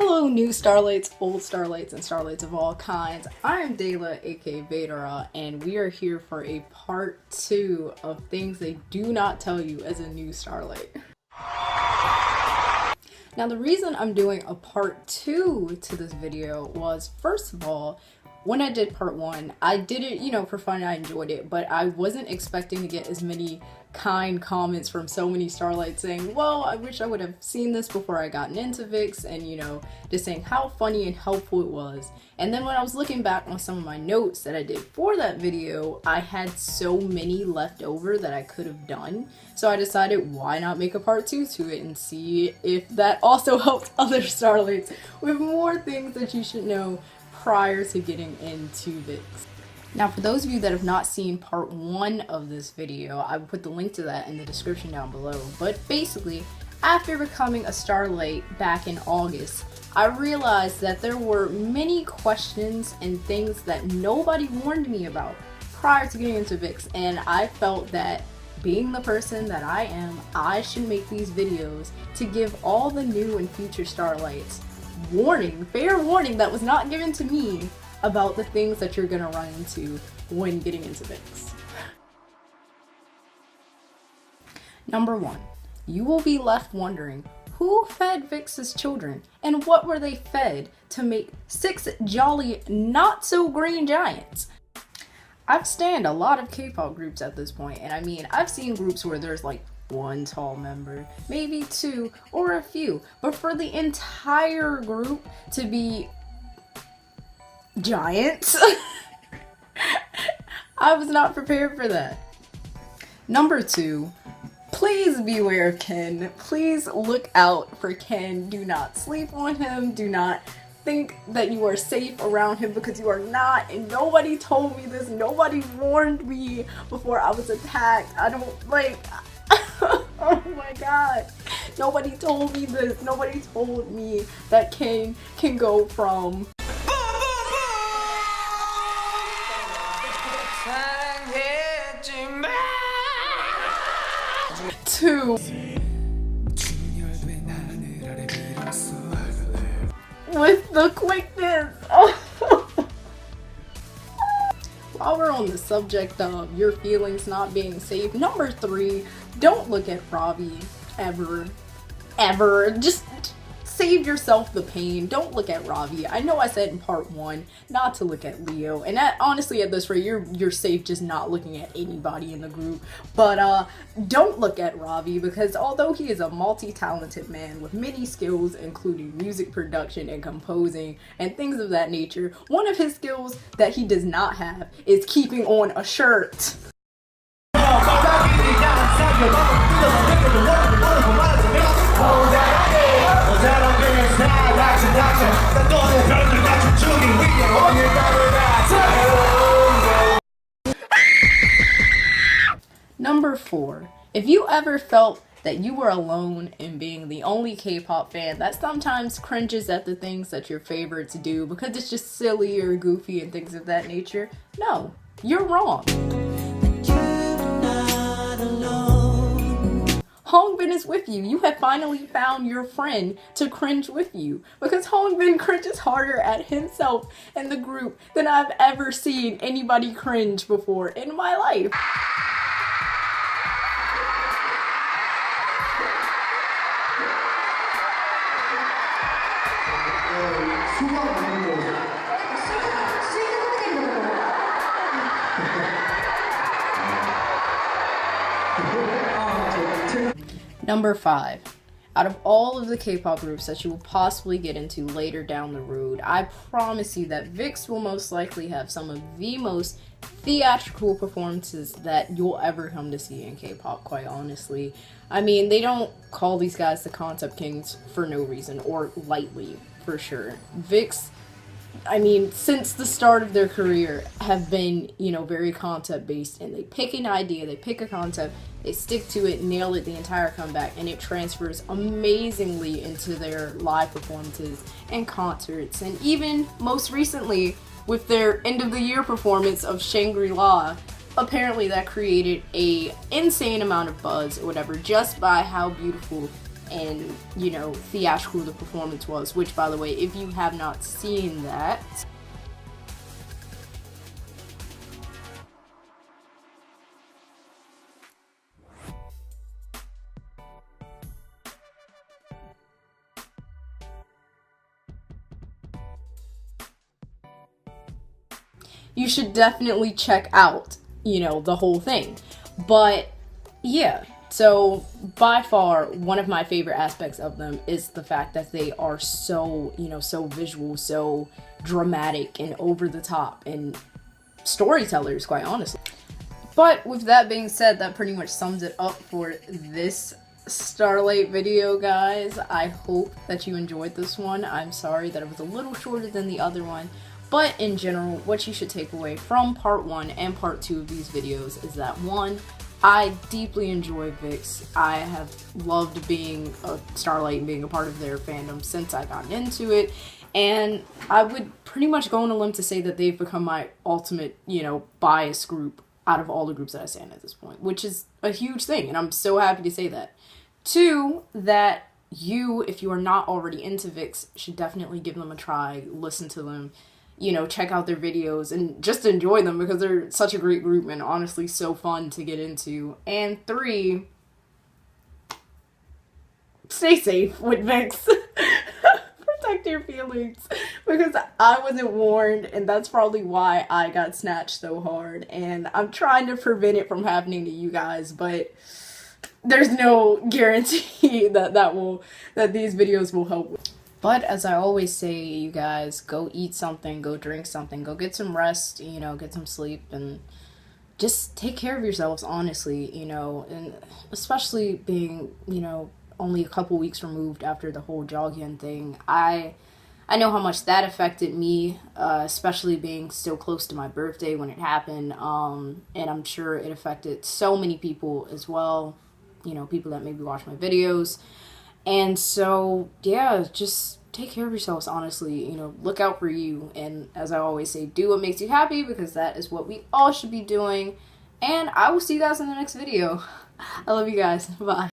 Hello new Starlights, old Starlights, and Starlights of all kinds. I'm Dara, aka Dara, and we are here for a part 2 of things they do not tell you as a new Starlight. Now the reason I'm doing a part 2 to this video was, first of all, when I did part 1, I did it, for fun, I enjoyed it, but I wasn't expecting to get as many kind comments from so many Starlights saying, well, I wish I would have seen this before I gotten into VIX, and just saying how funny and helpful it was. And then when I was looking back on some of my notes that I did for that video, I had so many left over that I could have done. So I decided, why not make a part 2 to it and see if that also helped other Starlights with more things that you should know prior to getting into VIX. Now for those of you that have not seen part 1 of this video, I will put the link to that in the description down below. But basically, after becoming a Starlight back in August, I realized that there were many questions and things that nobody warned me about prior to getting into VIX, and I felt that being the person that I am, I should make these videos to give all the new and future Starlights fair warning that was not given to me about the things that you're gonna run into when getting into VIX. Number 1, you will be left wondering, who fed VIX's children and what were they fed to make 6 jolly not so green giants? I've stanned a lot of K-pop groups at this point, and I mean, I've seen groups where there's like 1 tall member, maybe 2 or a few, but for the entire group to be giants, I was not prepared for that. Number 2, please beware of Ken. Please look out for Ken. Do not sleep on him. Do not think that you are safe around him, because you are not, and nobody told me this. Nobody warned me before I was attacked. I don't like oh my god, nobody told me this. Nobody told me that Ken can go from to with the quickness. While we're on the subject of your feelings not being safe, number 3, don't look at Robbie ever. Just save yourself the pain. Don't look at Robbie. I know I said in part 1 not to look at Leo, and that, honestly, at this rate, you're safe just not looking at anybody in the group. But don't look at Robbie, because although he is a multi-talented man with many skills, including music production and composing and things of that nature, one of his skills that he does not have is keeping on a shirt. Number 4, if you ever felt that you were alone in being the only K-pop fan that sometimes cringes at the things that your favorites do because it's just silly or goofy and things of that nature, no, you're wrong. Hongbin is with you. You have finally found your friend to cringe with you, because Hongbin cringes harder at himself and the group than I've ever seen anybody cringe before in my life. Number 5, out of all of the K-pop groups that you will possibly get into later down the road, I promise you that VIX will most likely have some of the most theatrical performances that you'll ever come to see in K-pop, quite honestly. I mean, they don't call these guys the Concept Kings for no reason, or lightly, for sure. VIX, I mean, since the start of their career, have been, very concept based, and they pick an idea, they pick a concept, they stick to it, nail it the entire comeback, and it transfers amazingly into their live performances and concerts. And even most recently, with their end of the year performance of Shangri-La, apparently that created a insane amount of buzz or whatever, just by how beautiful and, you know, theatrical the performance was, which, by the way, if you have not seen that, you should definitely check out, you know, the whole thing. But yeah, so by far one of my favorite aspects of them is the fact that they are so, you know, so visual, so dramatic and over the top and storytellers, quite honestly. But with that being said, that pretty much sums it up for this Starlight video, guys. I hope that you enjoyed this one. I'm sorry that it was a little shorter than the other one, but in general, what you should take away from part 1 and part 2 of these videos is that, 1, I deeply enjoy VIXX. I have loved being a Starlight and being a part of their fandom since I got into it, and I would pretty much go on a limb to say that they've become my ultimate, you know, bias group out of all the groups that I stand at this point, which is a huge thing, and I'm so happy to say that. 2, that you, if you are not already into VIXX, should definitely give them a try, listen to them, you know, check out their videos, and just enjoy them because they're such a great group and honestly so fun to get into. And 3, stay safe with VIXX. Protect your feelings, because I wasn't warned, and that's probably why I got snatched so hard, and I'm trying to prevent it from happening to you guys, but there's no guarantee that these videos will help. But as I always say, you guys, go eat something, go drink something, go get some rest, you know, get some sleep, and just take care of yourselves, honestly, you know, and especially being, you know, only a couple weeks removed after the whole Joghyun thing. I know how much that affected me, especially being so close to my birthday when it happened, and I'm sure it affected so many people as well, you know, people that maybe watch my videos. And so, yeah, just take care of yourselves, honestly, you know, look out for you, and as I always say, do what makes you happy, because that is what we all should be doing, and I will see you guys in the next video. I love you guys. Bye.